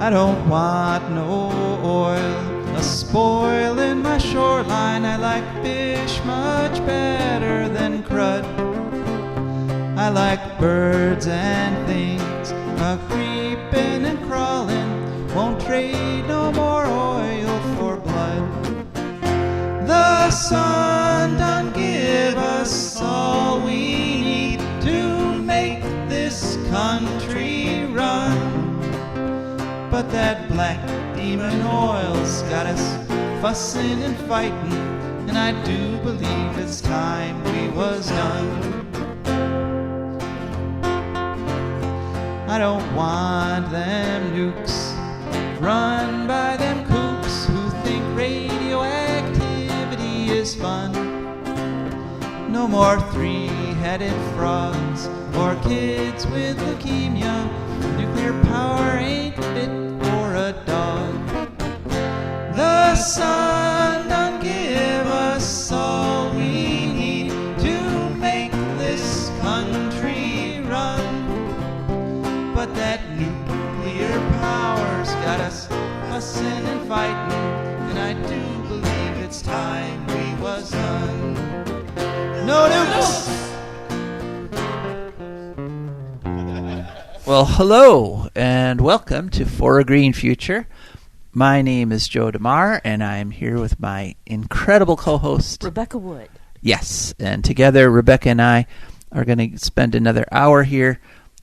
I don't want no oil, a spoil in my shoreline. I like fish much better than crud. I like birds and things, a-creeping and crawling. Won't trade no more oil for blood. The sun done give us all we need to make this country run. But that black demon oil's got us fussing and fighting, and I do believe it's time we was done. I don't want them nukes run by them kooks who think radioactivity is fun. No more three-headed frogs or kids with leukemia. Nuclear power ain't fit for a dog. The sun done give us all we need to make this country run. But that nuclear power's got us fussing and fighting, and I do believe it's time we was done. No nukes! Well, hello, and welcome to For a Green Future. My name is Joe DeMar, and I'm here with my incredible co-host, Rebecca Wood. Yes, and together, Rebecca and I are going to spend another hour here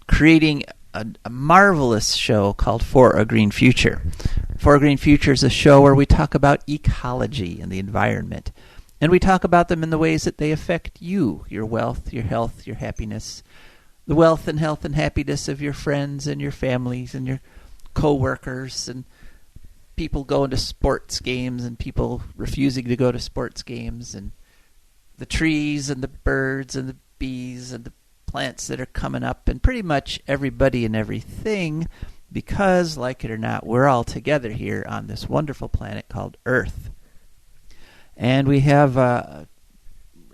creating a marvelous show called For a Green Future. For a Green Future is a show where we talk about ecology and the environment, and we talk about them in the ways that they affect you, your wealth, your health, your happiness, the wealth and health and happiness of your friends and your families and your co-workers and people going to sports games and people refusing to go to sports games and the trees and the birds and the bees and the plants that are coming up and pretty much everybody and everything, because, like it or not, we're all together here on this wonderful planet called Earth. And we have an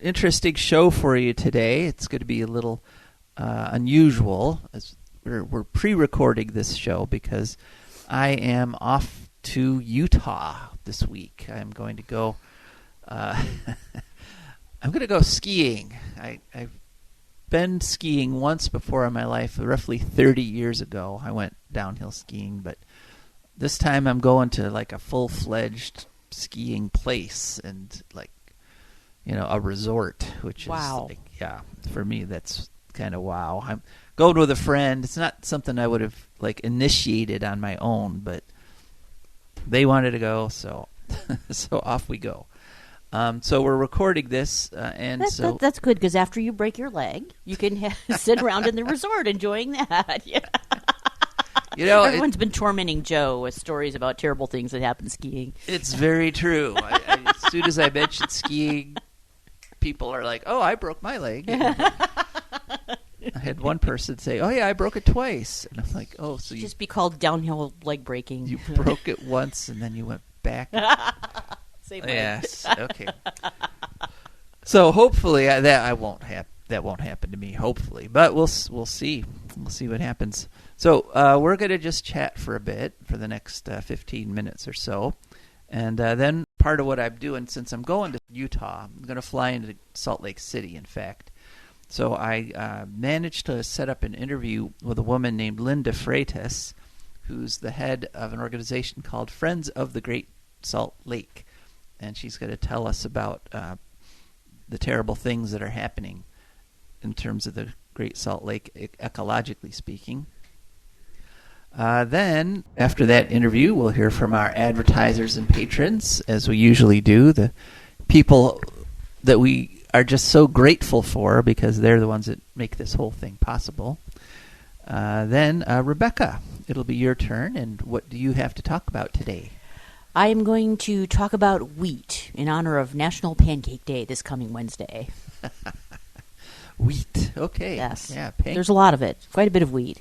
interesting show for you today. It's going to be a little unusual, as we're pre-recording this show because I am off to Utah this week. I'm going to go skiing. I've been skiing once before in my life, roughly 30 years ago. I went downhill skiing, but this time I'm going to like a full-fledged skiing place and like, a resort, which wow. is like, yeah, for me that's kind of wow. I'm going with a friend. It's not something I would have like initiated on my own, but they wanted to go, so so off we go. So we're recording this, and that's good, because after you break your leg, you can sit around in the resort enjoying that. Yeah. Everyone's been tormenting Joe with stories about terrible things that happen skiing. It's very true. As soon as I mentioned skiing, people are like, "Oh, I broke my leg." I had one person say, "Oh yeah, I broke it twice," and I'm like, "Oh, so you just be called downhill leg breaking? You broke it once and then you went back." Same yes. Okay. So hopefully that won't happen to me. Hopefully, but we'll see. We'll see what happens. So we're going to just chat for a bit for the next 15 minutes or so, and then part of what I'm doing, since I'm going to Utah, I'm going to fly into Salt Lake City. In fact, so I managed to set up an interview with a woman named Linda Freitas, who's the head of an organization called Friends of the Great Salt Lake. And she's going to tell us about the terrible things that are happening in terms of the Great Salt Lake, ecologically speaking. Then, after that interview, we'll hear from our advertisers and patrons, as we usually do, the people that we are just so grateful for because they're the ones that make this whole thing possible. Then, Rebecca, it'll be your turn, and what do you have to talk about today? I am going to talk about wheat in honor of National Pancake Day this coming Wednesday. Wheat, okay. Yes. Yeah, there's a lot of it, quite a bit of wheat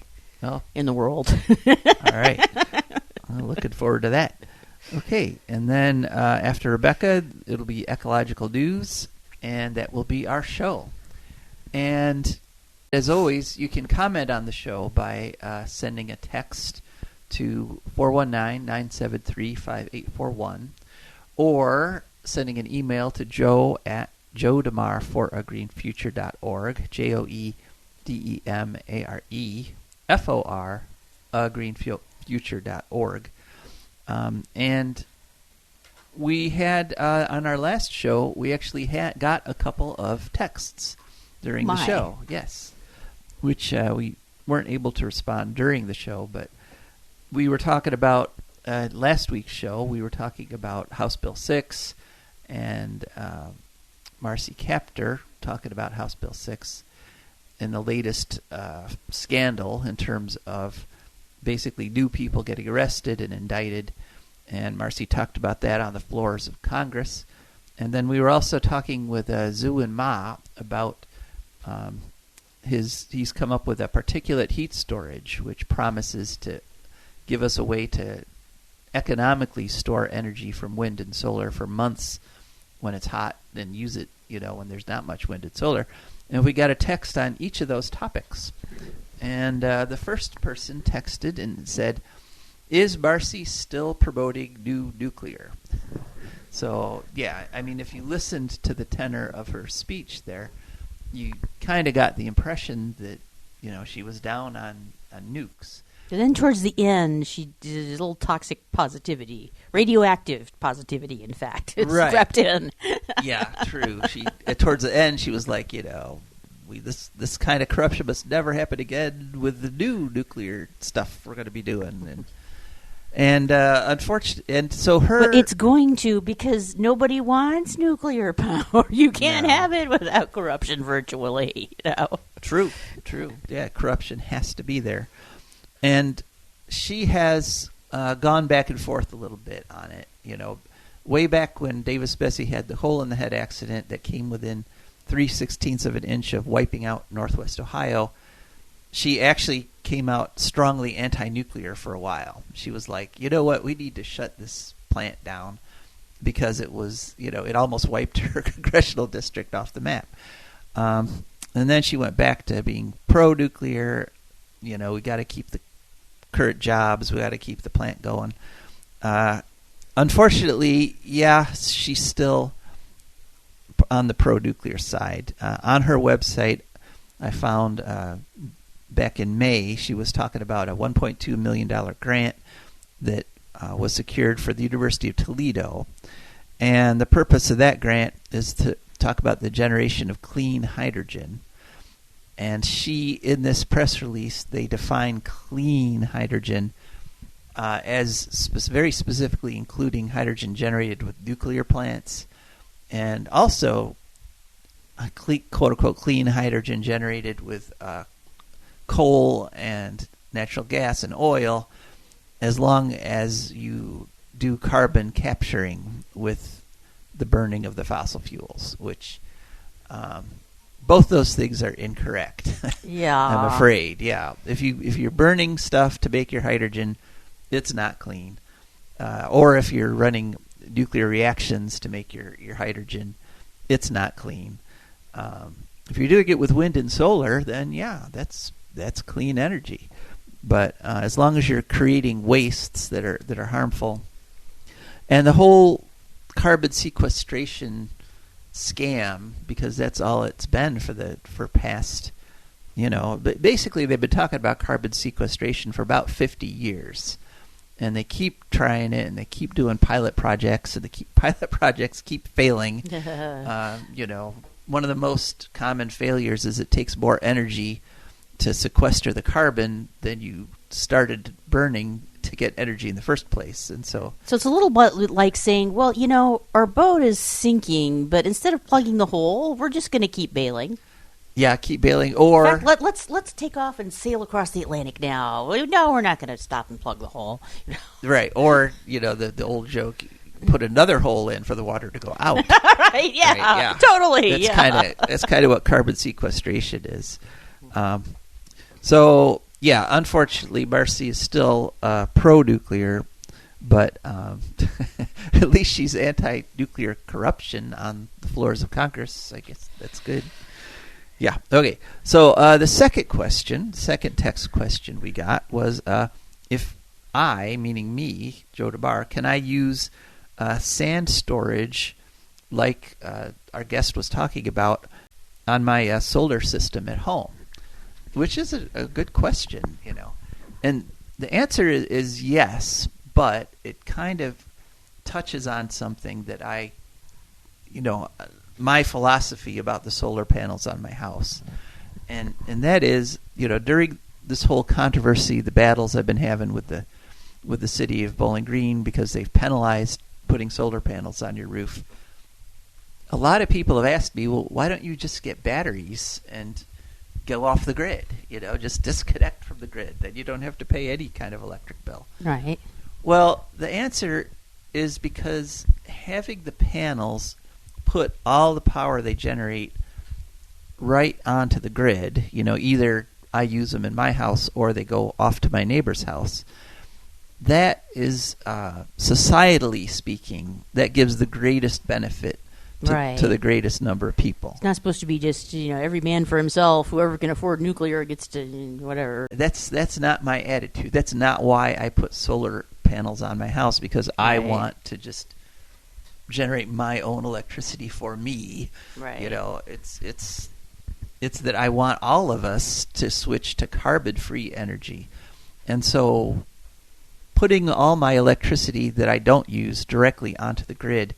in the world. All right. I'm looking forward to that. Okay, and then after Rebecca, it'll be Ecological News, and that will be our show. And as always, you can comment on the show by sending a text to 419-973-5841, or sending an email to Joe at joedemare foragreenfuture.org, JOEDEMARE greenfuture.org. And we had, on our last show, we actually got a couple of texts during the show. Yes. Which we weren't able to respond during the show, but we were talking about, last week's show, we were talking about House Bill 6, and Marcy Kaptur talking about House Bill 6 and the latest scandal in terms of basically new people getting arrested and indicted. And Marcy talked about that on the floors of Congress. And then we were also talking with Zhu and Ma about he's come up with a particulate heat storage, which promises to give us a way to economically store energy from wind and solar for months when it's hot, and use it, when there's not much wind and solar. And we got a text on each of those topics. And the first person texted and said, "Is Marcy still promoting new nuclear?" So, yeah, I mean, if you listened to the tenor of her speech there, you kind of got the impression that, she was down on nukes. And then towards the end, she did a little toxic positivity, radioactive positivity, in fact. It's crept in. Yeah, true. She towards the end, she was like, this kind of corruption must never happen again with the new nuclear stuff we're going to be doing. And unfortunately, and so but it's going to, because nobody wants nuclear power. You can't have it without corruption, virtually. True. Yeah, corruption has to be there. And she has gone back and forth a little bit on it. Way back when Davis-Besse had the hole-in-the-head accident that came within 3/16 of an inch of wiping out Northwest Ohio, she actually came out strongly anti-nuclear for a while. She was like, you know what, we need to shut this plant down because it was, it almost wiped her congressional district off the map. And then she went back to being pro-nuclear. We got to keep the current jobs. We got to keep the plant going. Unfortunately, she's still on the pro-nuclear side. On her website, I found back in May, she was talking about a $1.2 million grant that was secured for the University of Toledo. And the purpose of that grant is to talk about the generation of clean hydrogen. And in this press release, they define clean hydrogen as very specifically including hydrogen generated with nuclear plants, and also quote-unquote clean hydrogen generated with coal and natural gas and oil, as long as you do carbon capturing with the burning of the fossil fuels, which both those things are incorrect. Yeah. I'm afraid. Yeah. If you're burning stuff to make your hydrogen, it's not clean. Or if you're running nuclear reactions to make your hydrogen, it's not clean. If you're doing it with wind and solar, then that's clean energy. But as long as you're creating wastes that are harmful, and the whole carbon sequestration scam, because that's all it's been for past, but basically they've been talking about carbon sequestration for about 50 years, and they keep trying it, and they keep doing pilot projects, and the pilot projects keep failing. One of the most common failures is it takes more energy to sequester the carbon than you started burning to get energy in the first place. And so it's a little bit like saying, well, our boat is sinking, but instead of plugging the hole, we're just going to keep bailing. Yeah, keep bailing. Or in fact, let's take off and sail across the Atlantic now. No, we're not going to stop and plug the hole. Right. Or, the old joke, put another hole in for the water to go out. Right, yeah. Right, yeah. Totally. That's kind of what carbon sequestration is. So, unfortunately, Marcy is still pro-nuclear, but at least she's anti-nuclear corruption on the floors of Congress. I guess that's good. Yeah, okay. So the second text question we got was if I, meaning me, Joe DeBar, can I use sand storage like our guest was talking about on my solar system at home? Which is a good question, And the answer is yes, but it kind of touches on something that my philosophy about the solar panels on my house. And that is, during this whole controversy, the battles I've been having with the city of Bowling Green because they've penalized putting solar panels on your roof, a lot of people have asked me, well, why don't you just get batteries and go off the grid? Just disconnect from the grid. Then you don't have to pay any kind of electric bill. Right. Well, the answer is because having the panels put all the power they generate right onto the grid, either I use them in my house or they go off to my neighbor's house, that is, societally speaking, that gives the greatest benefit to the greatest number of people. It's not supposed to be just, every man for himself. Whoever can afford nuclear gets to whatever. That's not my attitude. That's not why I put solar panels on my house, because I want to just generate my own electricity for me. Right. It's that I want all of us to switch to carbon-free energy. And so putting all my electricity that I don't use directly onto the grid,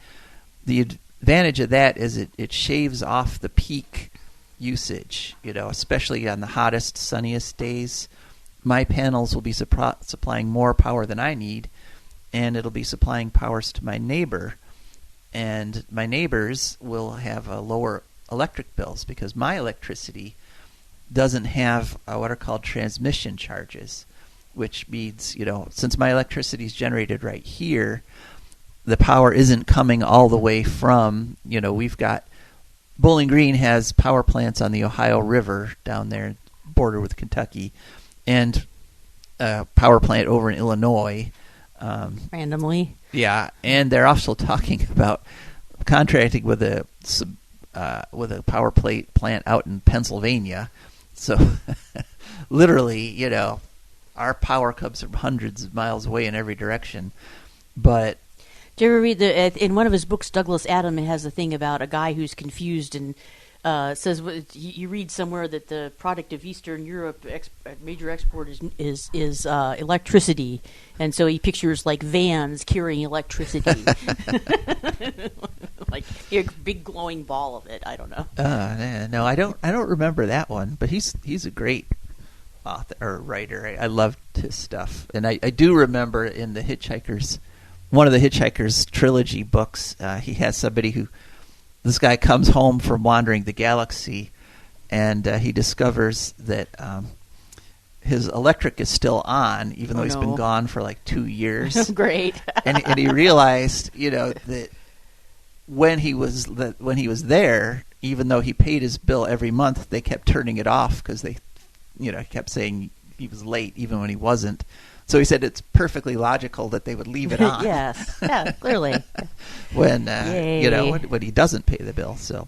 the advantage of that is it shaves off the peak usage, especially on the hottest, sunniest days. My panels will be supplying more power than I need, and it'll be supplying powers to my neighbor. And my neighbors will have lower electric bills because my electricity doesn't have what are called transmission charges, which means, since my electricity is generated right here, the power isn't coming all the way from, we've got, Bowling Green has power plants on the Ohio River down there, border with Kentucky, and a power plant over in Illinois. Randomly. Yeah, and they're also talking about contracting with a power plant out in Pennsylvania. So literally, our power comes from hundreds of miles away in every direction. But do you ever read in one of his books, Douglas Adams has a thing about a guy who's confused and says you read somewhere that the product of Eastern Europe, major export is electricity, and so he pictures like vans carrying electricity, like a big glowing ball of it. I don't know. No, I don't remember that one, but he's a great author or writer. I loved his stuff, and I do remember in the Hitchhiker's. One of the Hitchhiker's trilogy books, he has this guy comes home from wandering the galaxy, and he discovers that his electric is still on, even though he's been gone for like 2 years. Great. and he realized, that when he was there, even though he paid his bill every month, they kept turning it off because they, kept saying he was late even when he wasn't. So he said it's perfectly logical that they would leave it on. Yes, yeah, clearly. when when he doesn't pay the bill. So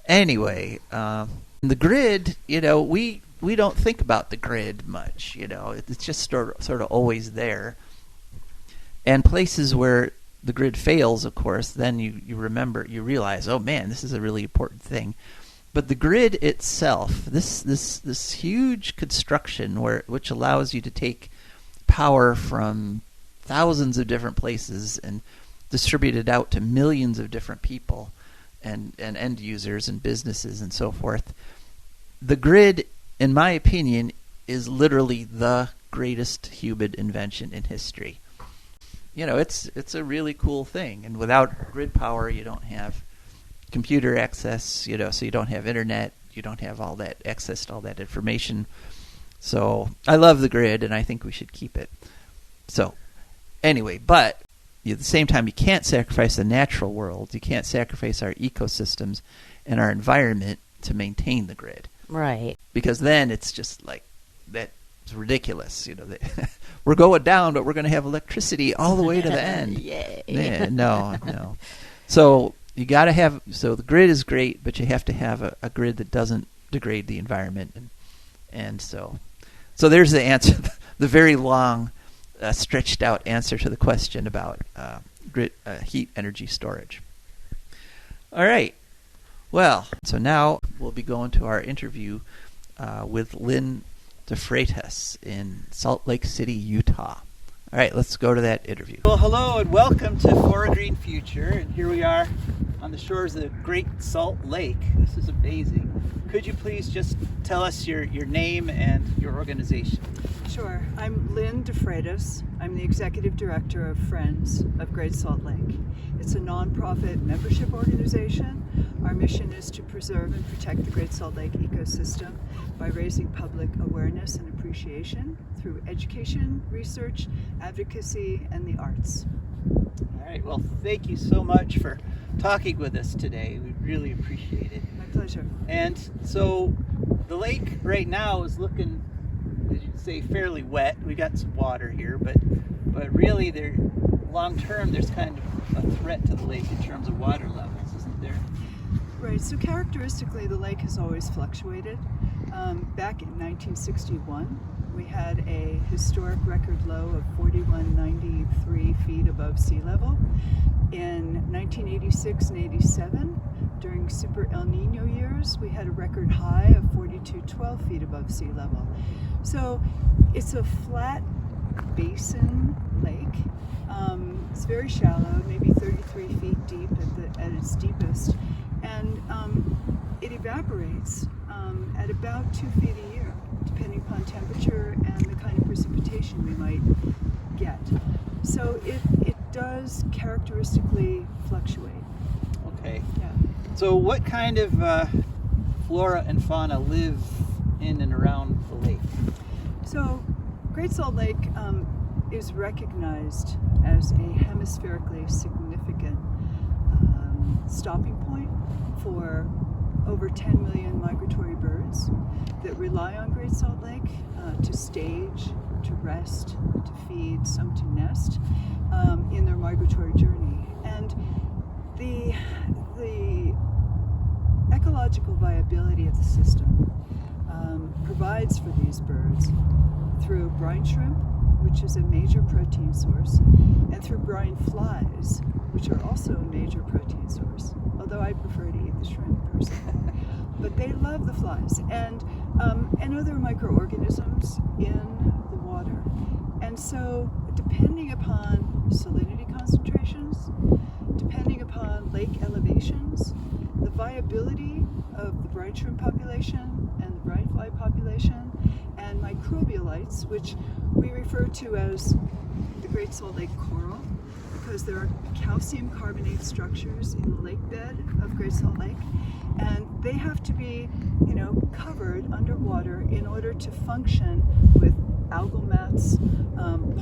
anyway, the grid, we don't think about the grid much. It's just sort of always there. And places where the grid fails, of course, then you realize, oh man, this is a really important thing. But the grid itself, this huge construction which allows you to take power from thousands of different places and distribute it out to millions of different people and end users and businesses and so forth. The grid, in my opinion, is literally the greatest human invention in history. It's a really cool thing, and without grid power, you don't have computer access, so you don't have internet, you don't have all that access to all that information. So I love the grid, and I think we should keep it. So anyway, but at the same time, you can't sacrifice the natural world. You can't sacrifice our ecosystems and our environment to maintain the grid. Right. Because then it's just like, that's ridiculous. We're going down, but we're going to have electricity all the way to the end. Yay. Yeah, no. So you got to have, so the grid is great, but you have to have a grid that doesn't degrade the environment. And so there's the answer, the very long a stretched out answer to the question about heat energy storage. All right. Well, so now we'll be going to our interview with Lynn DeFreitas in Salt Lake City, Utah. All right, let's go to that interview. Well, hello and welcome to For a Green Future. And here we are on the shores of the Great Salt Lake. This is amazing. Could you please just tell us your name and your organization? Sure. I'm Lynn DeFreitas. I'm the Executive Director of Friends of Great Salt Lake. It's a nonprofit membership organization. Our mission is to preserve and protect the Great Salt Lake ecosystem by raising public awareness and appreciation through education, research, advocacy, and the arts. All right. Well, thank you so much for talking with us today. We really appreciate it. My pleasure. And so the lake right now is looking, as you'd say, fairly wet. We got some water here, but really, long term, there's kind of a threat to the lake in terms of water levels, isn't there? Right. So characteristically, the lake has always fluctuated. Back in 1961, we had a historic record low of 4193 feet above sea level. In 1986 and 87, during Super El Nino years, we had a record high of 4212 feet above sea level. So it's a flat basin lake. It's very shallow, maybe 33 feet deep at its deepest, and it evaporates at about 2 feet a year, depending upon temperature and the kind of precipitation we might get. So it does characteristically fluctuate. Okay. Yeah. So what kind of flora and fauna live in and around the lake? So Great Salt Lake is recognized as a hemispherically significant stopping point for over 10 million migratory birds that rely on Great Salt Lake to stage, to rest, to feed, some to nest in their migratory journey. And the ecological viability of the system provides for these birds through brine shrimp, which is a major protein source, and through brine flies, which are also a major protein source, although I prefer to eat the shrimp personally. But they love the flies and other microorganisms in the water. And so depending upon salinity concentrations, depending upon lake elevations, the viability of the brine shrimp population and the brine fly population and microbialites, which we refer to as the Great Salt Lake coral, because there are calcium carbonate structures in the lake bed of Great Salt Lake, and they have to be, covered underwater in order to function with algal mats.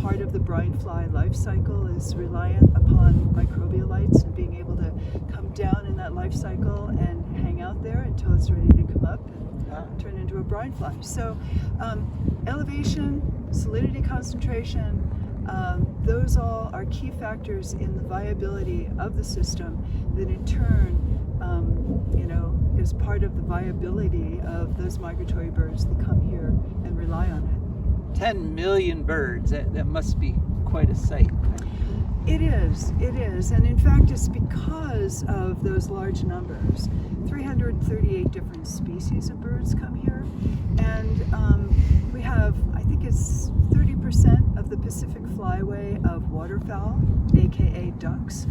Part of the brine fly life cycle is reliant upon microbialites and being able to come down in that life cycle and hang out there until it's ready to come up and turn into a brine fly. So elevation, salinity concentration, those all are key factors in the viability of the system that in turn is part of the viability of those migratory birds that come here and rely on it. 10 million birds, that must be quite a sight. It is, and in fact it's because of those large numbers. 338 different species of birds come here, and we have, I think it's 30% of the Pacific flyway of waterfowl, aka ducks,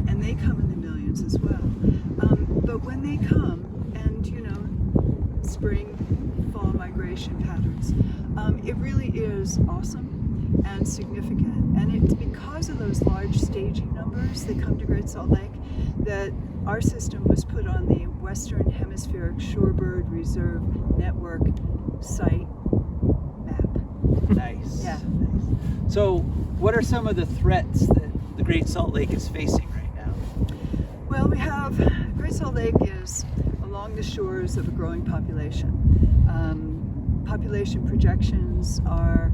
and they come in the millions as well. But when they come, and spring, fall migration patterns, it really is awesome and significant. And it's because of those large staging numbers that come to Great Salt Lake that our system was put on the Western Hemispheric Shorebird Reserve Network site map. Nice. Yeah, nice. So what are some of the threats that the Great Salt Lake is facing right now? Well, we have, Great Salt Lake is along the shores of a growing population. Population projections are,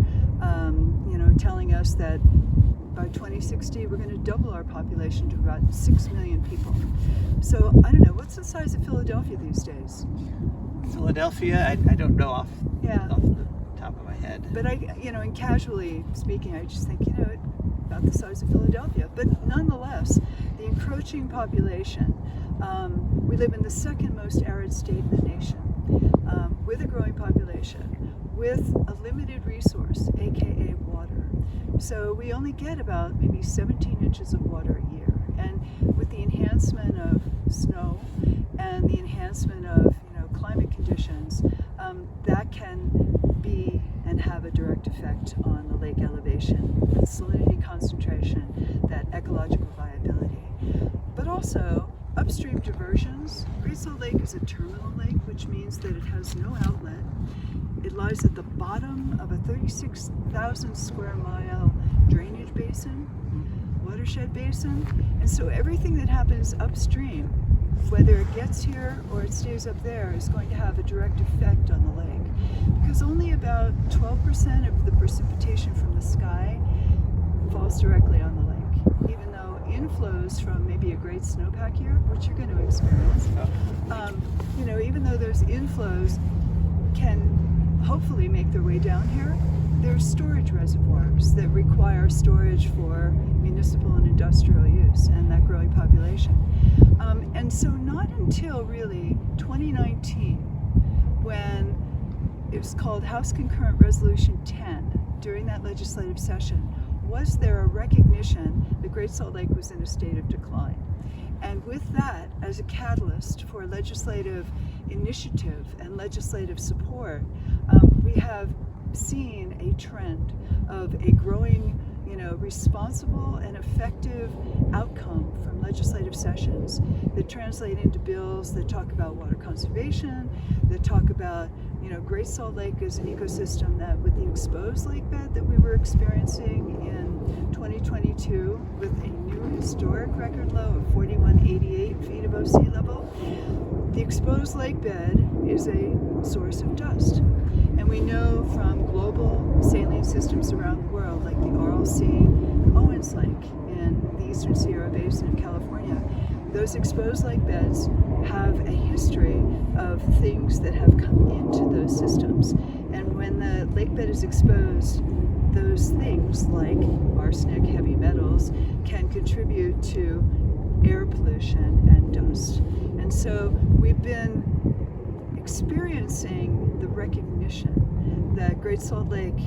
telling us that by 2060 we're going to double our population to about 6 million people. So I don't know, what's the size of Philadelphia these days? Philadelphia, I don't know off Yeah. the top of my head. But and casually speaking, I just think, about the size of Philadelphia. But nonetheless, the encroaching population, we live in the second most arid state in the nation, with a growing population, with a limited resource, aka water. So we only get about maybe 17 inches of water a year. And with the enhancement of snow and the enhancement of climate conditions, that can be and have a direct effect on the lake elevation, the salinity concentration, that ecological viability. But also upstream diversions. Great Salt Lake is a terminal lake, which means that it has no outlet. It lies at the bottom of a 36,000 square mile drainage basin, watershed basin, and so everything that happens upstream, whether it gets here or it stays up there, is going to have a direct effect on the lake, because only about 12% of the precipitation from the sky falls directly on the lake, even though inflows from maybe a great snowpack year, which you're going to experience, even though those inflows can hopefully make their way down here, there's storage reservoirs that require storage for municipal and industrial use and that growing population. And so not until really 2019, when it was called House Concurrent Resolution 10, during that legislative session, was there a recognition that Great Salt Lake was in a state of decline. And with that as a catalyst for legislative initiative and legislative support, we have seen a trend of a growing, responsible and effective outcome from legislative sessions that translate into bills that talk about water conservation, that talk about, Great Salt Lake as an ecosystem that, with the exposed lake bed that we were experiencing in 2022, with a new historic record low of 4188 feet above sea level, the exposed lake bed is a source of dust. And we know from global saline systems around the world, like the Aral Sea, Owens Lake in the Eastern Sierra Basin of California, those exposed lake beds have a history of things that have come into those systems. And when the lake bed is exposed, those things like arsenic, heavy metals, can contribute to air pollution and dust. And so we've been experiencing the recognition that Great Salt Lake,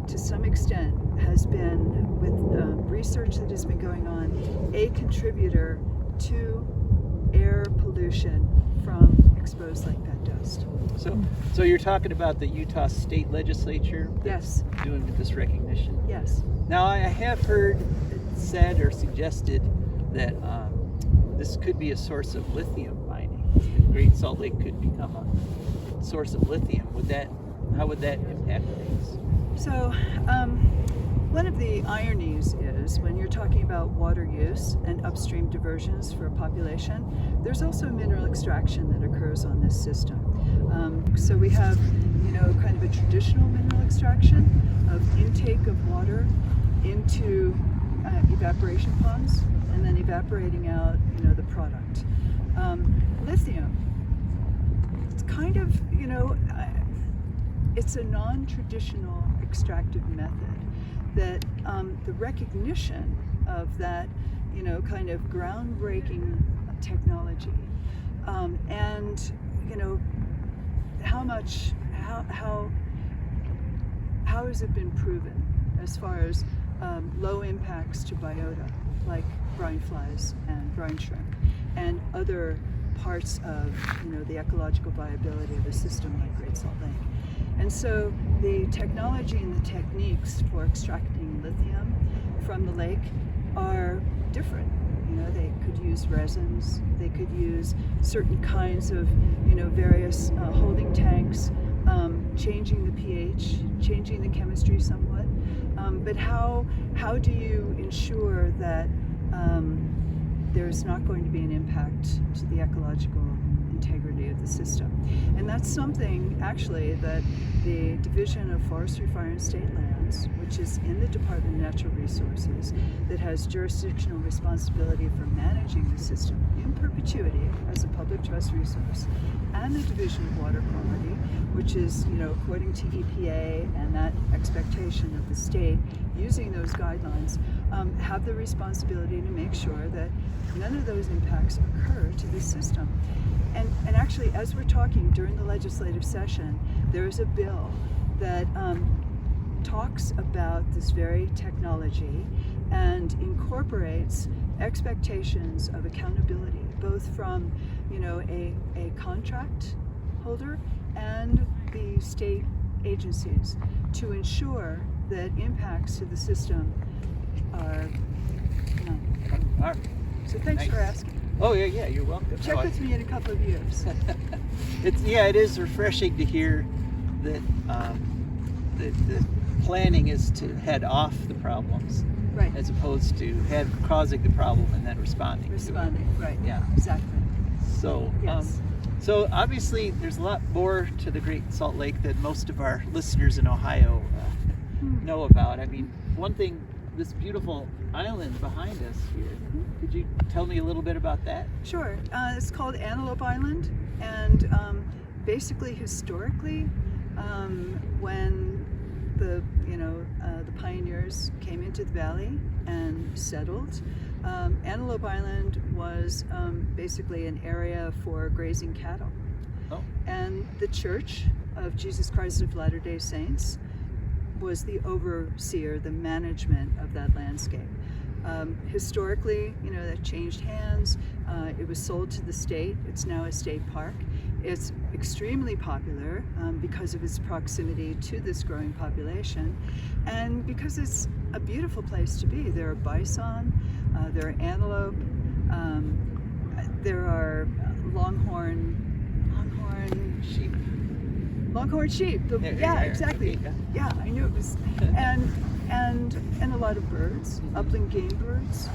to some extent, has been, with research that has been going on, a contributor to air pollution from exposed lake bed dust. So you're talking about the Utah State Legislature? Yes. Doing this recognition? Yes. Now, I have heard it said or suggested that this could be a source of lithium mining. Great Salt Lake could become a source of lithium. How would that impact things? So, one of the ironies is when you're talking about water use and upstream diversions for a population, there's also mineral extraction that occurs on this system. So we have, kind of a traditional mineral extraction of intake of water into evaporation ponds and then evaporating out, the product. Lithium, it's kind of, it's a non-traditional extractive method that the recognition of that, kind of groundbreaking technology, and, how has it been proven as far as low impacts to biota, like brine flies and brine shrimp, and other parts of, the ecological viability of a system like Great Salt Lake. And so the technology and the techniques for extracting lithium from the lake are different. They could use resins, they could use certain kinds of, various holding tanks, changing the pH, changing the chemistry somewhat. But how do you ensure that there's not going to be an impact to the ecological integrity of the system? And that's something, actually, that the Division of Forestry, Fire, and State Lands, which is in the Department of Natural Resources, that has jurisdictional responsibility for managing the system in perpetuity as a public trust resource, and the Division of Water Quality, which is, according to EPA and that expectation of the state using those guidelines, have the responsibility to make sure that none of those impacts occur to the system. And actually, as we're talking during the legislative session, there is a bill that talks about this very technology and incorporates expectations of accountability, both from, a contract holder and the state agencies, to ensure that impacts to the system are none. All right. So thanks for asking. Oh yeah, you're welcome. Check with me in a couple of years. It is refreshing to hear that the planning is to head off the problems, Right. as opposed to causing the problem and then responding. Responding, right. Yeah. Exactly. So, Yes. so obviously, there's a lot more to the Great Salt Lake than most of our listeners in Ohio know about. I mean, one thing, this beautiful island behind us here. Could you tell me a little bit about that? Sure. It's called Antelope Island, and basically, historically, when the pioneers came into the valley and settled, Antelope Island was basically an area for grazing cattle. Oh. And the Church of Jesus Christ of Latter-day Saints was the overseer, the management of that landscape. Historically, that changed hands. It was sold to the state. It's now a state park. It's extremely popular because of its proximity to this growing population, and because it's a beautiful place to be. There are bison, there are antelope, there are longhorn Sheep. Longhorn sheep. Yeah, exactly. Yeah, I knew it was. And a lot of birds, upland game birds.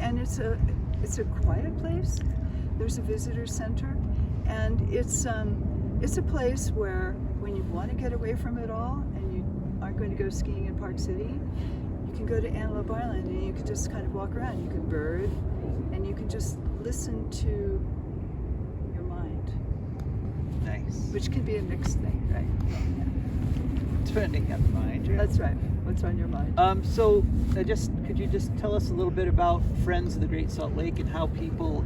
And it's a quiet place. There's a visitor center, and it's a place where when you want to get away from it all and you aren't going to go skiing in Park City, you can go to Antelope Island and you can just kind of walk around. You can bird, and you can just listen to your mind. Nice. Which can be a mixed thing, right? Depending on the mind. Yeah. That's right. What's on your mind? So, could you just tell us a little bit about Friends of the Great Salt Lake and how people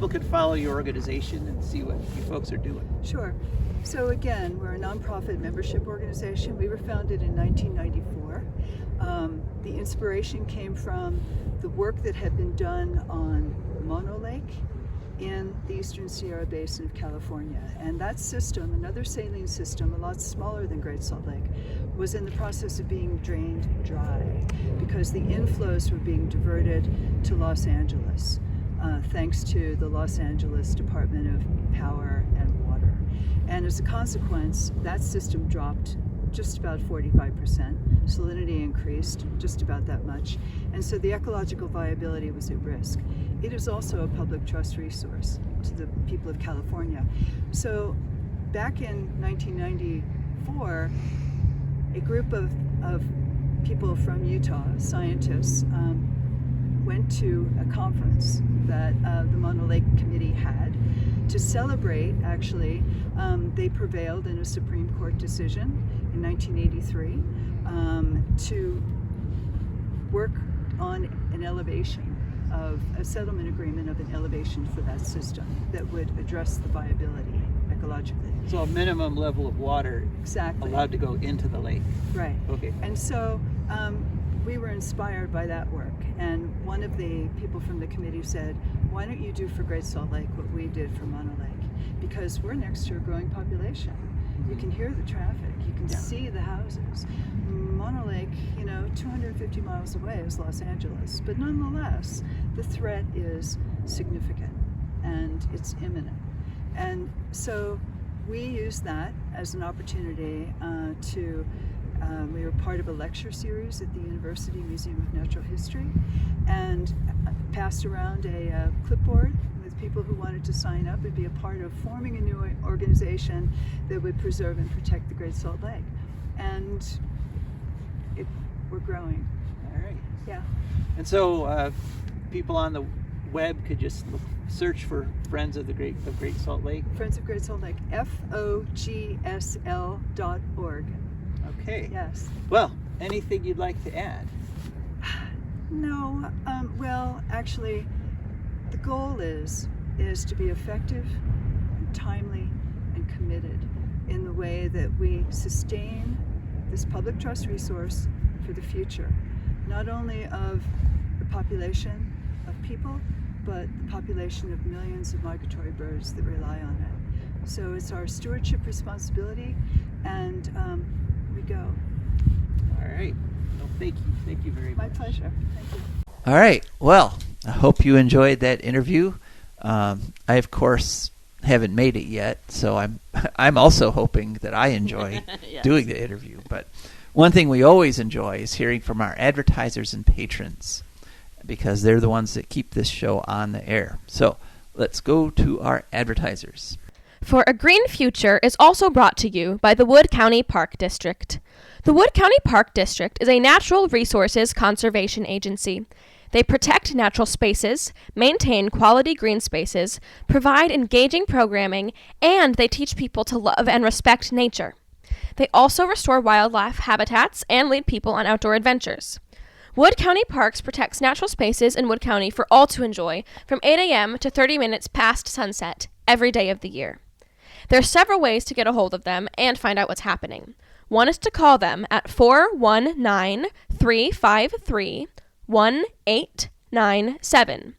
could follow your organization and see what you folks are doing? Sure. So again, we're a nonprofit membership organization. We were founded in 1994. The inspiration came from the work that had been done on Mono Lake in the Eastern Sierra Basin of California. And that system, another saline system, a lot smaller than Great Salt Lake, was in the process of being drained dry because the inflows were being diverted to Los Angeles, thanks to the Los Angeles Department of Power and Water. And as a consequence, that system dropped just about 45%. Salinity increased just about that much. And so the ecological viability was at risk. It is also a public trust resource to the people of California. So back in 1994, a group of people from Utah, scientists, went to a conference that the Mono Lake Committee had to celebrate, actually. They prevailed in a Supreme Court decision in 1983 to work on an elevation of a settlement agreement of an elevation for that system that would address the viability ecologically. So a minimum level of water Exactly. allowed to go into the lake. Right. Okay. And so we were inspired by that work. And one of the people from the committee said, why don't you do for Great Salt Lake what we did for Mono Lake? Because we're next to a growing population. You can hear the traffic. You can see the houses. Mono Lake, 250 miles away is Los Angeles. But nonetheless, the threat is significant and it's imminent. And so we used that as an opportunity we were part of a lecture series at the University Museum of Natural History and passed around a clipboard with people who wanted to sign up and be a part of forming a new organization that would preserve and protect the Great Salt Lake. And we're growing. All right. Yeah. And so people on the web could just search for Friends of Great Salt Lake. Friends of Great Salt Lake, FOGSL.org. Okay. Yes. Well, anything you'd like to add? No. Well, actually, the goal is to be effective and timely and committed in the way that we sustain this public trust resource for the future, not only of the population of people, but the population of millions of migratory birds that rely on it. So it's our stewardship responsibility, and we go. All right. Well, thank you very much. My pleasure. Thank you. All right. Well, I hope you enjoyed that interview. I, of course, haven't made it yet, so I'm also hoping that I enjoy Yes. doing the interview. But one thing we always enjoy is hearing from our advertisers and patrons, because they're the ones that keep this show on the air. So let's go to our advertisers. For a Green Future is also brought to you by the Wood County Park District. The Wood County Park District is a natural resources conservation agency. They protect natural spaces, maintain quality green spaces, provide engaging programming, and they teach people to love and respect nature. They also restore wildlife habitats and lead people on outdoor adventures. Wood County Parks protects natural spaces in Wood County for all to enjoy from 8 a.m. to 30 minutes past sunset every day of the year. There are several ways to get a hold of them and find out what's happening. One is to call them at 419-353-1897.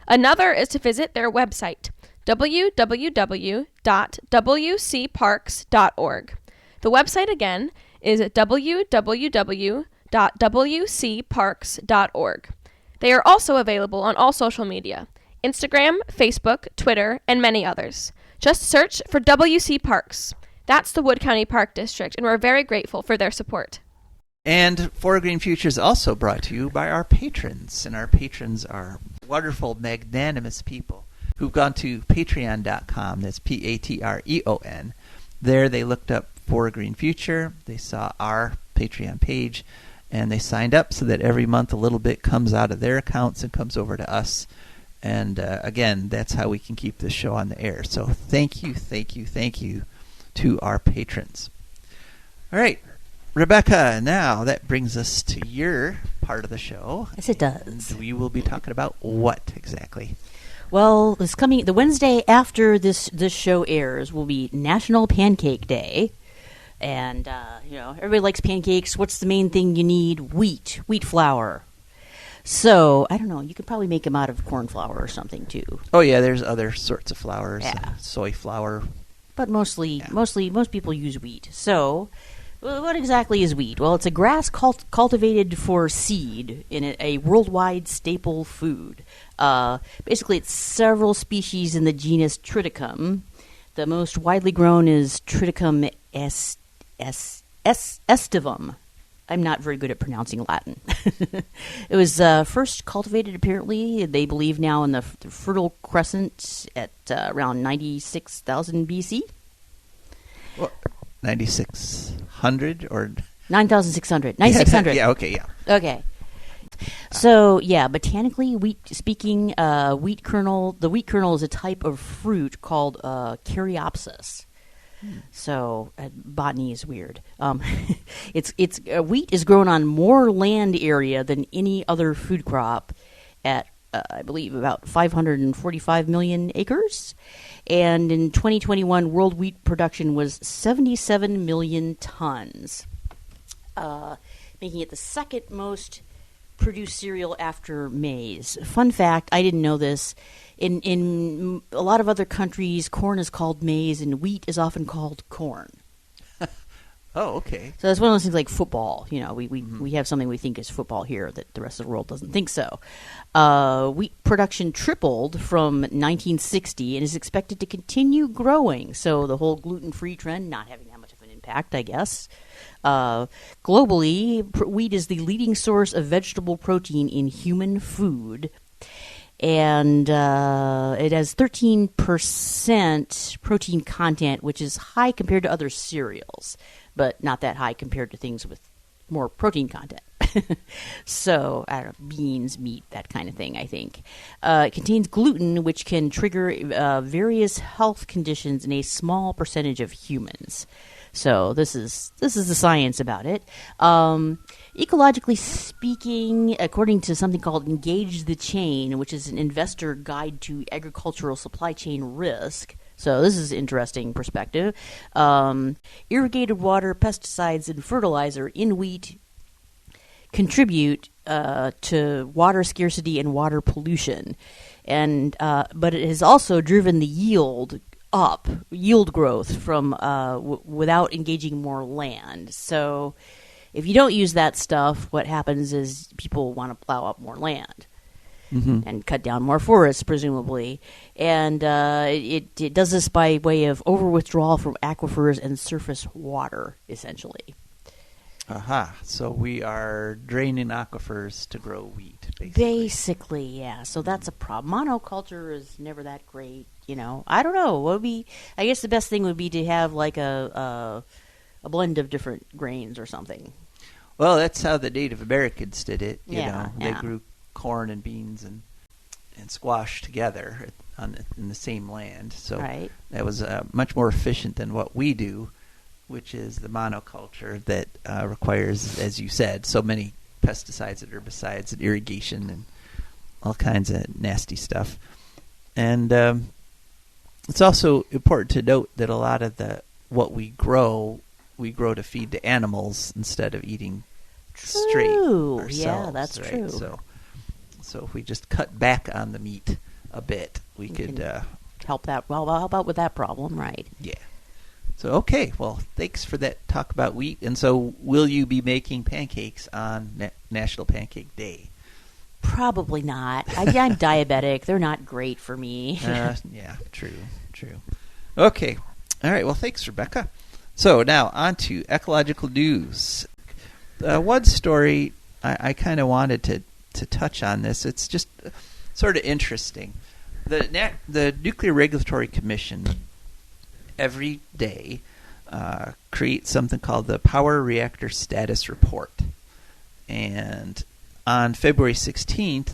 Another is to visit their website, www.wcparks.org. The website again is www.wcparks.org. They are also available on all social media, Instagram, Facebook, Twitter, and many others. Just search for WC Parks. That's the Wood County Park District, and we're very grateful for their support. And For Green Future is also brought to you by our patrons, and our patrons are wonderful, magnanimous people who've gone to patreon.com, that's Patreon. There they looked up For Green Future, they saw our Patreon page, and they signed up so that every month a little bit comes out of their accounts and comes over to us. And again, that's how we can keep this show on the air. So thank you to our patrons. All right, Rebecca, now that brings us to your part of the show. Yes, it does. And we will be talking about what exactly? Well, the Wednesday after this show airs will be National Pancake Day. And, everybody likes pancakes. What's the main thing you need? Wheat flour. So, I don't know, you could probably make them out of corn flour or something, too. Oh, yeah, there's other sorts of flours, Yeah. Soy flour. But most people use wheat. So, what exactly is wheat? Well, it's a grass cultivated for seed in a worldwide staple food. Basically, it's several species in the genus Triticum. The most widely grown is Triticum estivum. I'm not very good at pronouncing Latin. It was first cultivated, apparently, they believe now, in the Fertile Crescent at around 96,000 BC. Well, 9,600 or 9,600. 9,600. Yeah, okay, yeah. Okay. So, botanically, the wheat kernel is a type of fruit called Caryopsis. So, botany is weird. It's wheat is grown on more land area than any other food crop at, I believe, about 545 million acres. And in 2021, world wheat production was 77 million tons, making it the second most produced cereal after maize. Fun fact, I didn't know this. In a lot of other countries, corn is called maize and wheat is often called corn. Oh, okay. So that's one of those things like football. We have something we think is football here that the rest of the world doesn't think so. Wheat production tripled from 1960 and is expected to continue growing. So the whole gluten-free trend not having that much of an impact, I guess. Globally, wheat is the leading source of vegetable protein in human food. And it has 13% protein content, which is high compared to other cereals, but not that high compared to things with more protein content. So, I don't know, beans, meat, that kind of thing, I think. It contains gluten, which can trigger various health conditions in a small percentage of humans. So this is the science about it. Ecologically speaking, according to something called Engage the Chain, which is an investor guide to agricultural supply chain risk. So this is an interesting perspective. Irrigated water, pesticides, and fertilizer in wheat contribute to water scarcity and water pollution, and but it has also driven the yield growth from without engaging more land. So if you don't use that stuff, what happens is people want to plow up more land and cut down more forests, presumably. And it does this by way of over-withdrawal from aquifers and surface water, essentially. Aha. So we are draining aquifers to grow wheat, basically. Basically, yeah. So that's a problem. Monoculture is never that great, you know. I don't know. What would be? I guess the best thing would be to have like a blend of different grains or something. Well, that's how the Native Americans did it. You Yeah, know, yeah. they grew corn and beans and squash together in the same land. So Right. that was much more efficient than what we do, which is the monoculture that requires, as you said, so many pesticides and herbicides and irrigation and all kinds of nasty stuff. And it's also important to note that a lot of what we grow to feed the animals instead of eating straight True. ourselves. Yeah, that's right? true. So if we just cut back on the meat a bit, we could can help that. Well, how about with that problem, right? yeah. So, okay, well, thanks for that talk about wheat. And so will you be making pancakes on National Pancake Day? Probably not. I'm diabetic. They're not great for me. Yeah, true. Okay. All right, well, thanks, Rebecca. So now on to ecological news. One story I kind of wanted to touch on this. It's just sort of interesting. The Nuclear Regulatory Commission every day creates something called the Power Reactor Status Report. And on February 16th,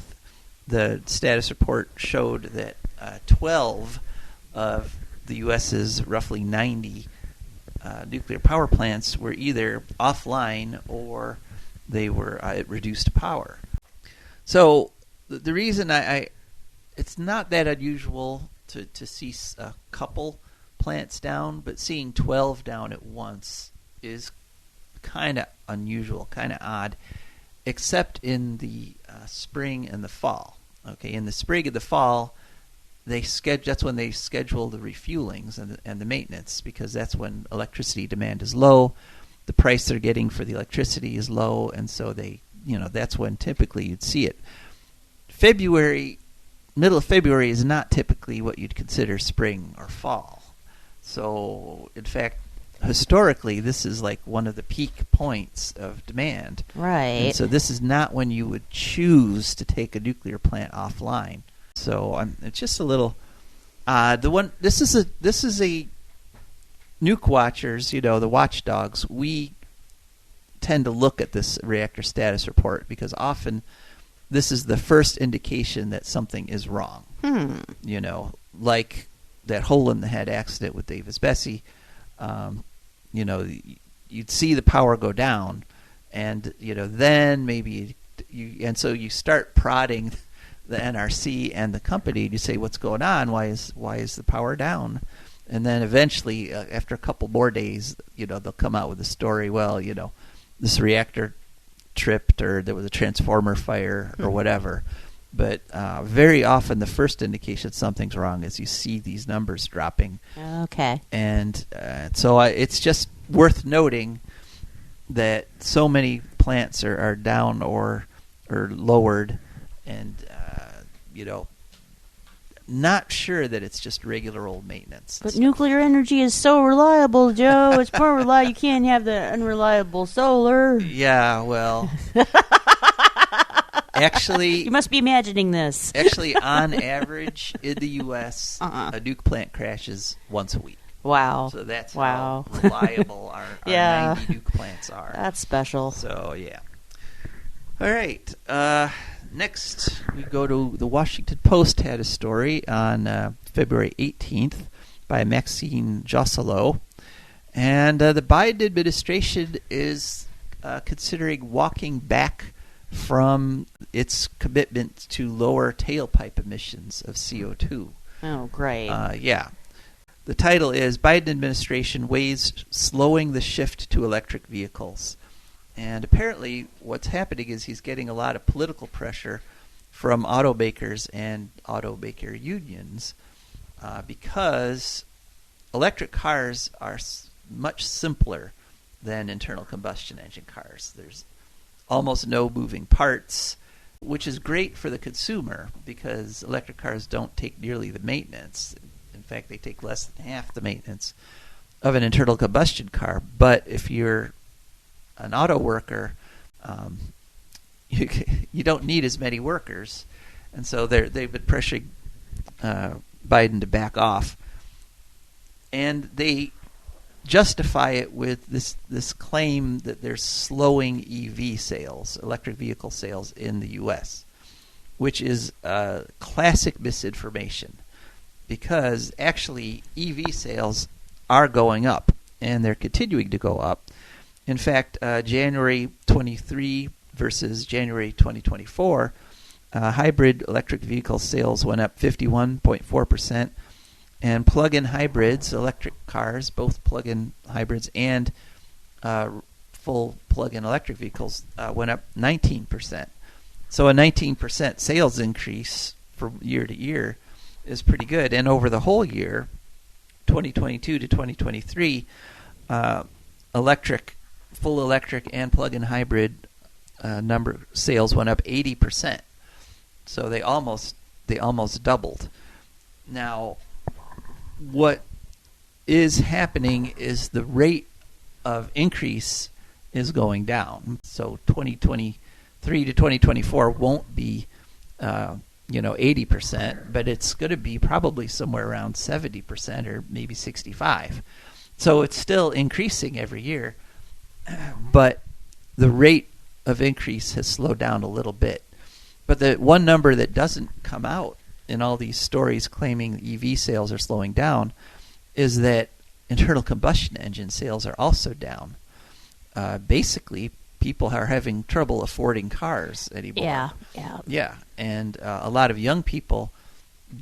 the status report showed that 12 of the U.S.'s roughly 90 nuclear power plants were either offline or they were at reduced power. So the reason it's not that unusual to see a couple plants down, but seeing 12 down at once is kind of unusual, kind of odd, except in the spring and the fall. Okay, in the spring and the fall, that's when they schedule the refuelings and the maintenance, because that's when electricity demand is low, the price they're getting for the electricity is low, and so that's when typically you'd see it. Middle of February is not typically what you'd consider spring or fall. So, in fact, historically, this is like one of the peak points of demand. Right. And so this is not when you would choose to take a nuclear plant offline. So it's just a little odd. This is a nuke watchers, the watchdogs. We tend to look at this reactor status report because often this is the first indication that something is wrong. Like that hole in the head accident with Davis-Besse. You'd see the power go down, and then maybe and so you start prodding the NRC and the company, and you say, what's going on? Why is the power down? And then eventually, after a couple more days, they'll come out with a story. Well, this reactor tripped, or there was a transformer fire, or whatever. But very often, the first indication something's wrong is you see these numbers dropping. Okay. And so it's just worth noting that so many plants are down or lowered, and not sure that it's just regular old maintenance. But nuclear energy is so reliable, Joe. It's more reliable. You can't have the unreliable solar. Yeah, well, actually, You must be imagining this. Actually, on average in the U.S., a nuke plant crashes once a week. Wow. So that's Wow. how reliable our Yeah. 90 nuke plants are. That's special. So, yeah. All right. Next, we go to the Washington Post had a story on February 18th by Maxine Josselot. And the Biden administration is considering walking back from its commitment to lower tailpipe emissions of CO2. Oh, great. Yeah. The title is Biden Administration Weighs Slowing the Shift to Electric Vehicles. And apparently what's happening is he's getting a lot of political pressure from automakers and automaker unions because electric cars are much simpler than internal combustion engine cars. There's almost no moving parts, which is great for the consumer because electric cars don't take nearly the maintenance. In fact, they take less than half the maintenance of an internal combustion car. But if you're an auto worker, you don't need as many workers. And so they've been pressuring Biden to back off. And they justify it with this claim that they're slowing EV sales, electric vehicle sales in the U.S., which is classic misinformation because actually EV sales are going up and they're continuing to go up. In fact, January 23 versus January 2024, hybrid electric vehicle sales went up 51.4%. And plug-in hybrids, electric cars, both plug-in hybrids and full plug-in electric vehicles, went up 19%. So a 19% sales increase from year to year is pretty good. And over the whole year, 2022 to 2023, full electric and plug-in hybrid number sales went up 80%. So they almost doubled. Now, what is happening is the rate of increase is going down. So 2023 to 2024 won't be 80%, but it's going to be probably somewhere around 70% or maybe 65%. So it's still increasing every year, but the rate of increase has slowed down a little bit. But the one number that doesn't come out in all these stories claiming EV sales are slowing down is that internal combustion engine sales are also down. Basically, people are having trouble affording cars anymore. Yeah, and a lot of young people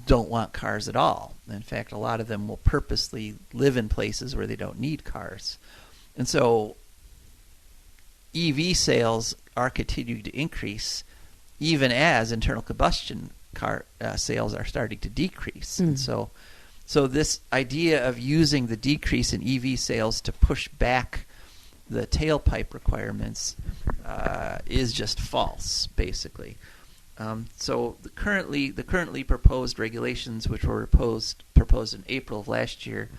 don't want cars at all. In fact, a lot of them will purposely live in places where they don't need cars. And so EV sales are continuing to increase even as internal combustion car sales are starting to decrease. And so this idea of using the decrease in EV sales to push back the tailpipe requirements is just false, basically. So the currently proposed regulations, which were proposed in April of last year,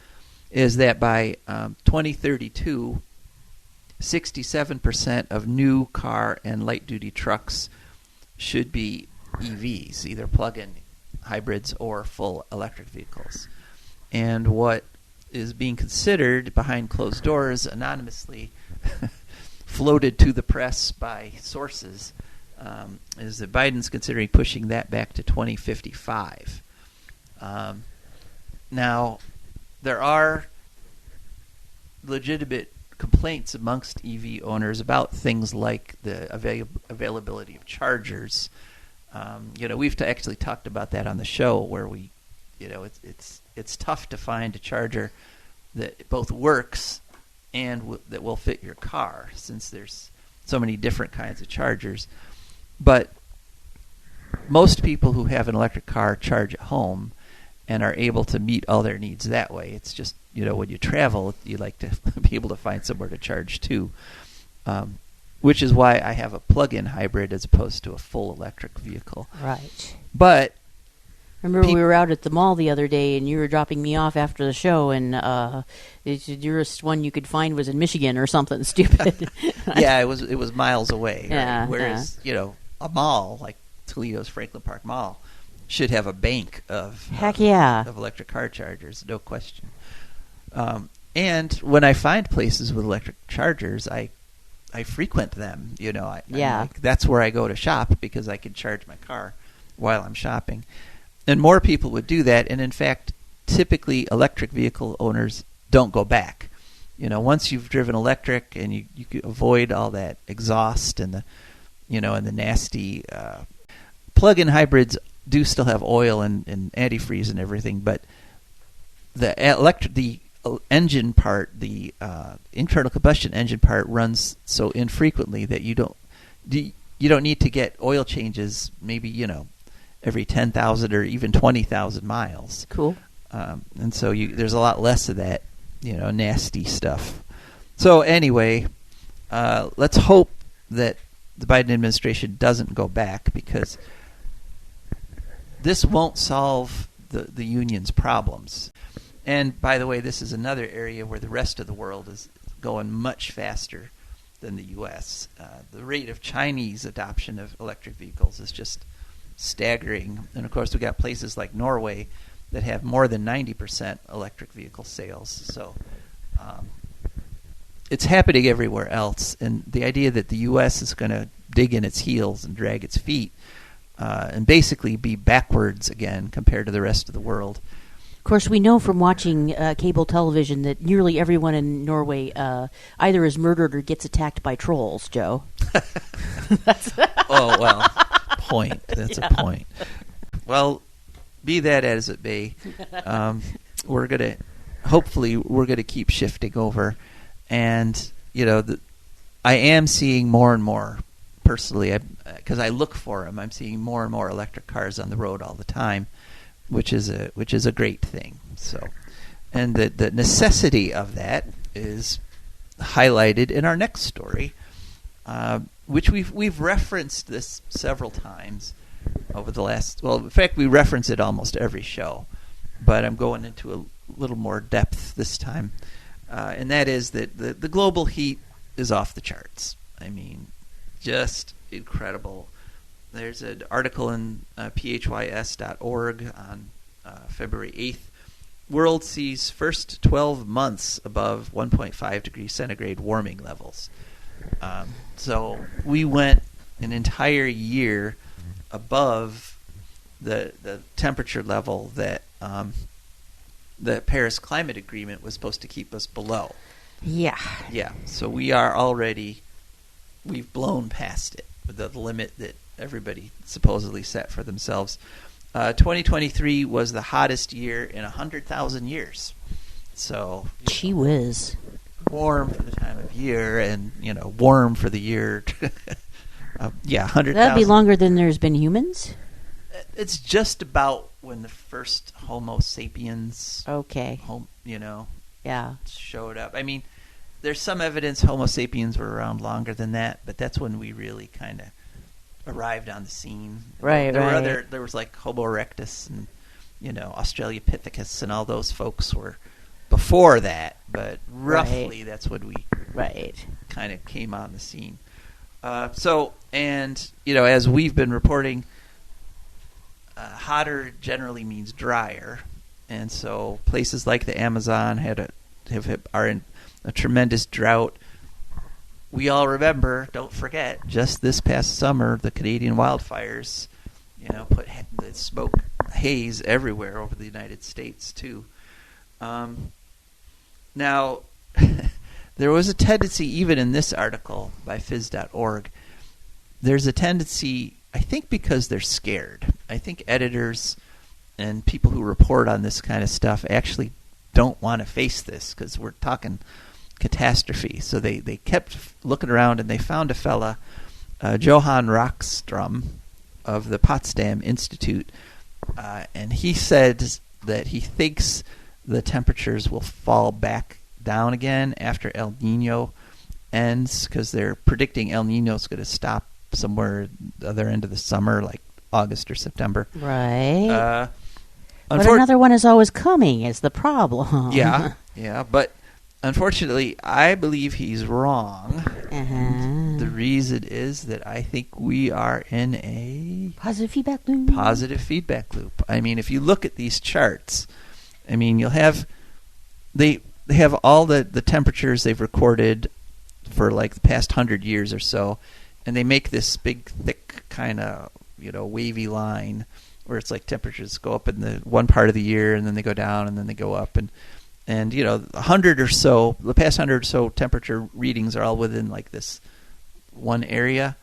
is that by 2032, 67% of new car and light-duty trucks should be EVs, either plug-in hybrids or full electric vehicles. And what is being considered behind closed doors, anonymously floated to the press by sources, is that Biden's considering pushing that back to 2055. Now, there are legitimate complaints amongst EV owners about things like the availability of chargers. We've actually talked about that on the show, where it's tough to find a charger that both works and that will fit your car, since there's so many different kinds of chargers. But most people who have an electric car charge at home and are able to meet all their needs that way. It's just, when you travel, you like to be able to find somewhere to charge too, which is why I have a plug-in hybrid as opposed to a full electric vehicle. Right. But remember, we were out at the mall the other day, and you were dropping me off after the show, and the nearest one you could find was in Michigan or something stupid. Yeah, it was miles away. Yeah, right? Whereas a mall like Toledo's Franklin Park Mall should have a bank of of electric car chargers, no question. And when I find places with electric chargers, I frequent them. Yeah. That's where I go to shop because I can charge my car while I'm shopping. And more people would do that. And in fact, typically electric vehicle owners don't go back. Once you've driven electric and you can avoid all that exhaust and the nasty plug-in hybrids do still have oil and antifreeze and everything, but the engine part, the internal combustion engine part, runs so infrequently that you don't need to get oil changes. Maybe every 10,000 or even 20,000 miles. Cool. And so there's a lot less of that, nasty stuff. So anyway, let's hope that the Biden administration doesn't go back, because this won't solve the union's problems. And by the way, this is another area where the rest of the world is going much faster than the U.S. The rate of Chinese adoption of electric vehicles is just staggering. And of course, we got places like Norway that have more than 90% electric vehicle sales. So it's happening everywhere else. And the idea that the U.S. is going to dig in its heels and drag its feet and basically be backwards again compared to the rest of the world. Of course, we know from watching cable television that nearly everyone in Norway either is murdered or gets attacked by trolls, Joe. Oh, well, point. That's a point. Well, be that as it may, we're going to keep shifting over. And, I am seeing more and more, personally, because I look for them, I'm seeing more and more electric cars on the road all the time, which is a great thing. So, and the necessity of that is highlighted in our next story, which we've referenced this several times over the last. Well, in fact, we reference it almost every show, but I'm going into a little more depth this time, and that is that the global heat is off the charts. I mean, just incredible. There's an article in phys.org on February 8th. World sees first 12 months above 1.5 degrees centigrade warming levels. So we went an entire year above the temperature level that the Paris Climate Agreement was supposed to keep us below. Yeah. Yeah. So we've blown past it, the limit that everybody supposedly set for themselves. 2023 was the hottest year in 100,000 years. So gee whiz. Warm for the time of year, and warm for the year. 100,000. That'd be longer than there's been humans. It's just about when the first Homo sapiens. Okay. Yeah. Showed up. I mean, there's some evidence Homo sapiens were around longer than that, but that's when we really kind of arrived on the scene. Right. There was like Homo erectus and Australopithecus, and all those folks were before that, but roughly that's when we kind of came on the scene. As we've been reporting, hotter generally means drier, and so places like the Amazon are in a tremendous drought. We all remember, don't forget, just this past summer, the Canadian wildfires, put the smoke haze everywhere over the United States, too. Now, there was a tendency, even in this article by phys.org, there's a tendency, I think because they're scared. I think editors and people who report on this kind of stuff actually don't want to face this, because we're talking catastrophe. So they kept looking around, and they found a fella, Johan Rockström of the Potsdam Institute, and he said that he thinks the temperatures will fall back down again after El Nino ends, because they're predicting El Nino is going to stop somewhere the other end of the summer, like August or September. Right. But another one is always coming, is the problem. Yeah, but unfortunately, I believe he's wrong. Uh-huh. The reason is that I think we are in a positive feedback loop. I mean, if you look at these charts, I mean, you'll have they have all the temperatures they've recorded for like the past 100 years or so, and they make this big, thick kind of wavy line where it's like temperatures go up in the one part of the year and then they go down and then they go up, and 100 or so, the past 100 or so temperature readings are all within like this one area.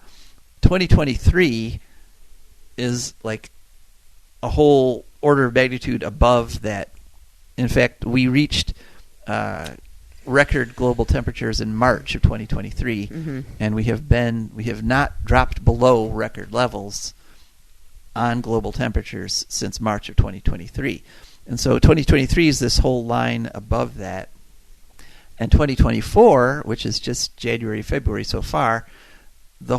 2023 is like a whole order of magnitude above that. In fact, we reached record global temperatures in March of 2023, and we have not dropped below record levels on global temperatures since March of 2023. And so 2023 is this whole line above that. And 2024, which is just January, February so far, the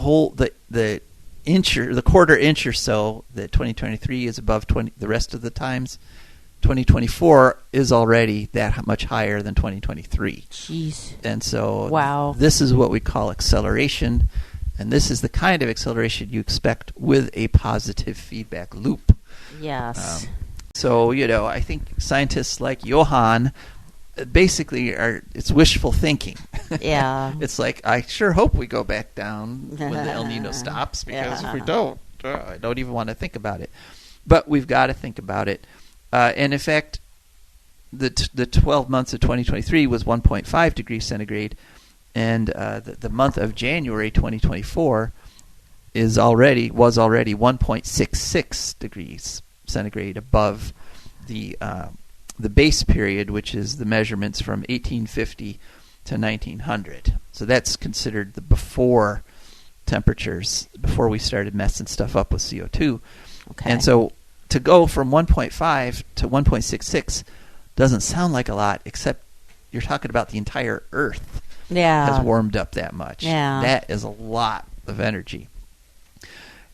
quarter inch or so that 2023 is above the rest of the times, 2024 is already that much higher than 2023. Jeez. And so wow. This is what we call acceleration, and this is the kind of acceleration you expect with a positive feedback loop. Yes. So, I think scientists like Johan basically it's wishful thinking. Yeah. It's like, I sure hope we go back down when the El Nino stops, because if we don't, I don't even want to think about it. But we've got to think about it. And in fact, the 12 months of 2023 was 1.5 degrees centigrade, and the month of January 2024 was already 1.66 degrees centigrade above the base period, which is the measurements from 1850 to 1900. So that's considered the before temperatures, before we started messing stuff up with CO2. Okay. And so to go from 1.5 to 1.66 doesn't sound like a lot, except you're talking about the entire Earth has warmed up that much. Yeah. That is a lot of energy.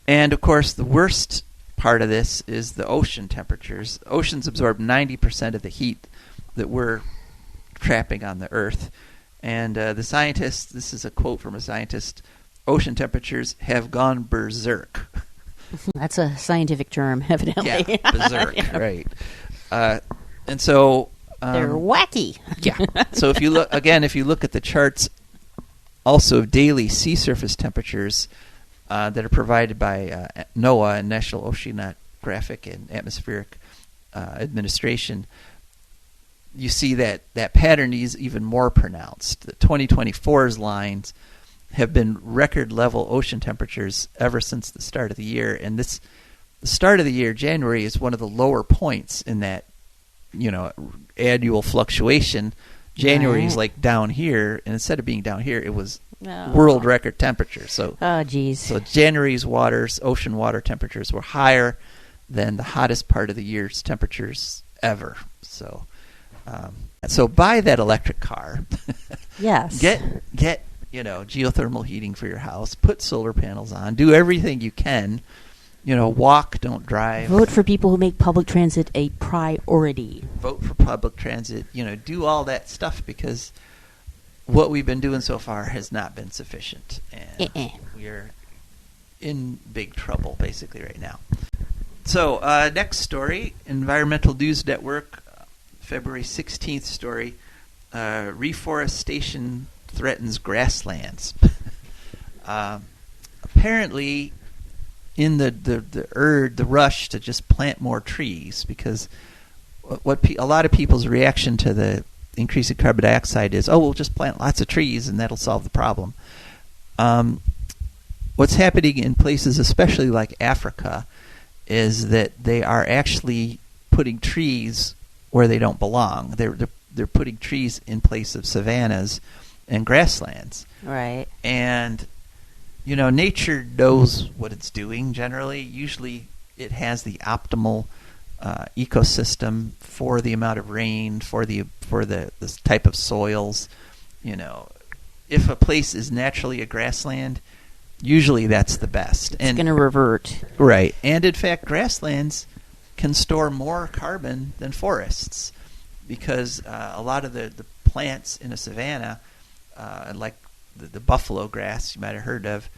And, of course, the worst part of this is the ocean temperatures. Oceans absorb 90% of the heat that we're trapping on the Earth. And the scientists, this is a quote from a scientist, ocean temperatures have gone berserk. That's a scientific term, evidently. Yeah, berserk, right. And so... they're wacky. Yeah. So if you look at the charts also of daily sea surface temperatures that are provided by NOAA and National Oceanographic and Atmospheric Administration, you see that pattern is even more pronounced. The 2024's lines have been record level ocean temperatures ever since the start of the year, and the start of the year, January, is one of the lower points in that annual fluctuation. January is like down here, and instead of being down here, it was world record temperature. So, so January's ocean water temperatures were higher than the hottest part of the year's temperatures ever. So, so buy that electric car. Yes. Get geothermal heating for your house. Put solar panels on. Do everything you can. Walk, don't drive. Vote for people who make public transit a priority. Vote for public transit. Do all that stuff, because what we've been doing so far has not been sufficient. And we're in big trouble, basically, right now. So, next story, Environmental News Network, February 16th story, reforestation threatens grasslands. Apparently, in the rush to just plant more trees, because a lot of people's reaction to the increase in carbon dioxide is, we'll just plant lots of trees and that'll solve the problem. What's happening in places, especially like Africa, is that they are actually putting trees where they don't belong. They're putting trees in place of savannas and grasslands. Right. And nature knows what it's doing generally. Usually it has the optimal ecosystem for the amount of rain, for the type of soils. If a place is naturally a grassland, usually that's the best. It's going to revert. Right. And in fact, grasslands can store more carbon than forests, because a lot of the plants in a savanna, like the buffalo grass you might have heard of,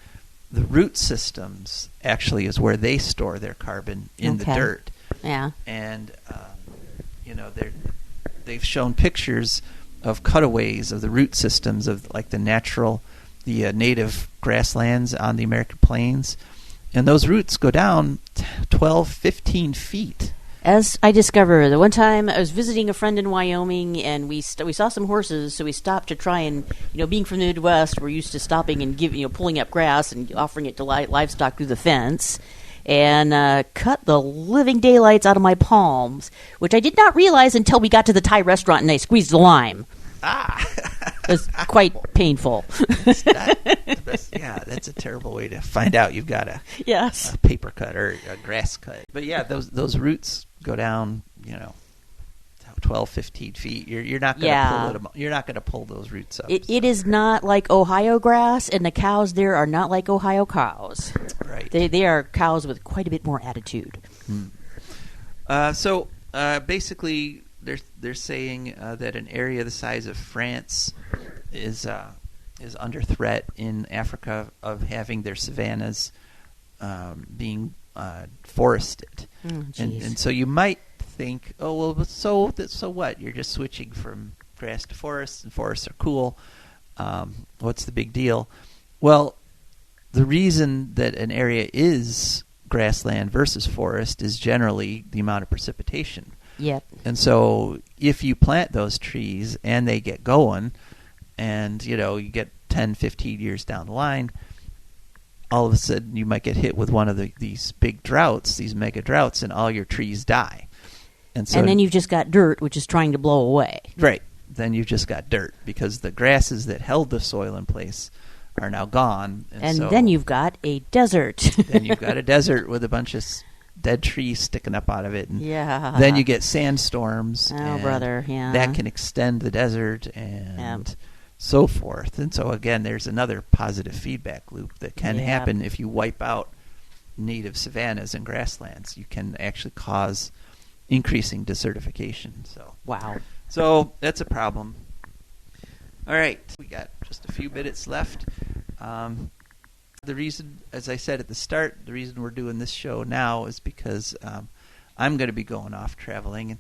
the root systems actually is where they store their carbon in the dirt. Yeah. And they've shown pictures of cutaways of the root systems of like the native grasslands on the American plains. And those roots go down 12, 15 feet. As I discovered, the one time I was visiting a friend in Wyoming, and we saw some horses, so we stopped to try and, being from the Midwest, we're used to stopping and pulling up grass and offering it to livestock through the fence, and cut the living daylights out of my palms, which I did not realize until we got to the Thai restaurant and I squeezed the lime. It was quite painful. That's a terrible way to find out you've got a paper cut or a grass cut. But yeah, those roots go down, 12, 15 feet. You're not going to pull it. You're not going to pull those roots up. It is not like Ohio grass, and the cows there are not like Ohio cows. Right. They are cows with quite a bit more attitude. So basically, they're saying that an area the size of France is under threat in Africa of having their savannas being forested, and so you might think, oh well, so what? You're just switching from grass to forest, and forests are cool. What's the big deal? Well, the reason that an area is grassland versus forest is generally the amount of precipitation. Yep. And so if you plant those trees and they get going and, you get 10, 15 years down the line, all of a sudden you might get hit with one of these big droughts, these mega droughts, and all your trees die. And then you've just got dirt, which is trying to blow away. Right. Then you've just got dirt because the grasses that held the soil in place are now gone. And then you've got a desert. Then you've got a desert with a bunch of dead trees sticking up out of it. And yeah. Then you get sandstorms. Oh, brother, yeah. That can extend the desert and so forth. And so, again, there's another positive feedback loop that can happen if you wipe out native savannas and grasslands. You can actually cause increasing desertification. So wow. So that's a problem. All right. We got just a few minutes left. The reason, as I said at the start, the reason we're doing this show now is because I'm going to be going off traveling. And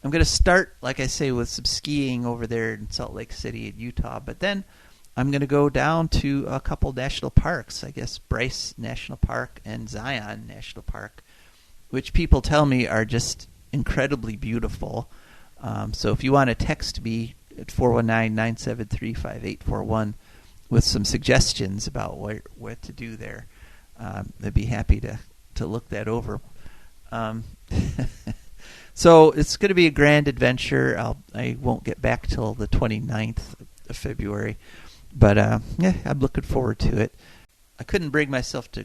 I'm going to start, like I say, with some skiing over there in Salt Lake City in Utah. But then I'm going to go down to a couple national parks, I guess Bryce National Park and Zion National Park, which people tell me are just incredibly beautiful. So if you want to text me at 419-973-5841 with some suggestions about what to do there, I'd be happy to look that over. So it's going to be a grand adventure. I won't get back till the 29th of February, but I'm looking forward to it. I couldn't bring myself to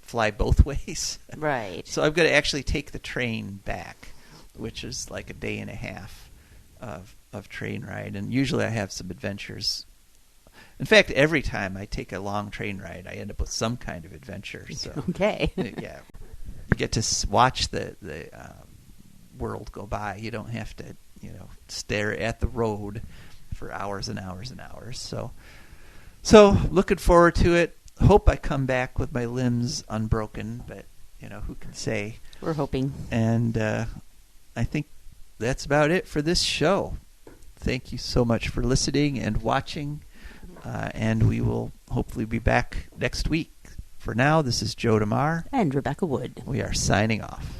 fly both ways. Right. So I'm going to actually take the train back, which is like a day and a half of train ride. And usually I have some adventures. In fact, every time I take a long train ride, I end up with some kind of adventure. So okay. Yeah, you get to watch the world go by. You don't have to, stare at the road for hours and hours and hours. So looking forward to it. Hope I come back with my limbs unbroken, but who can say? We're hoping. And I think that's about it for this show. Thank you so much for listening and watching, and we will hopefully be back next week. For now, this is Joe DeMar and Rebecca Wood. We are signing off.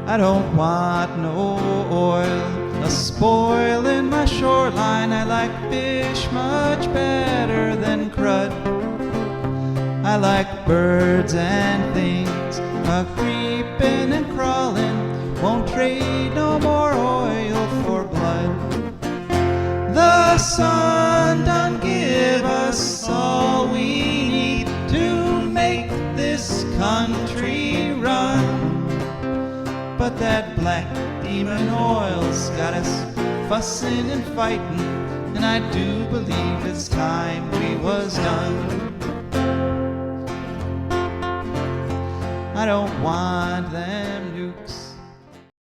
I don't want no oil, a spoil in my shoreline. I like fish much better than crud. I like birds and things a-creeping and crawling. Won't trade no more oil for blood. The sun done give us all we need to make this country run. But that black demon oil's got us fussing and fighting, and I do believe it's time we was done. I don't want them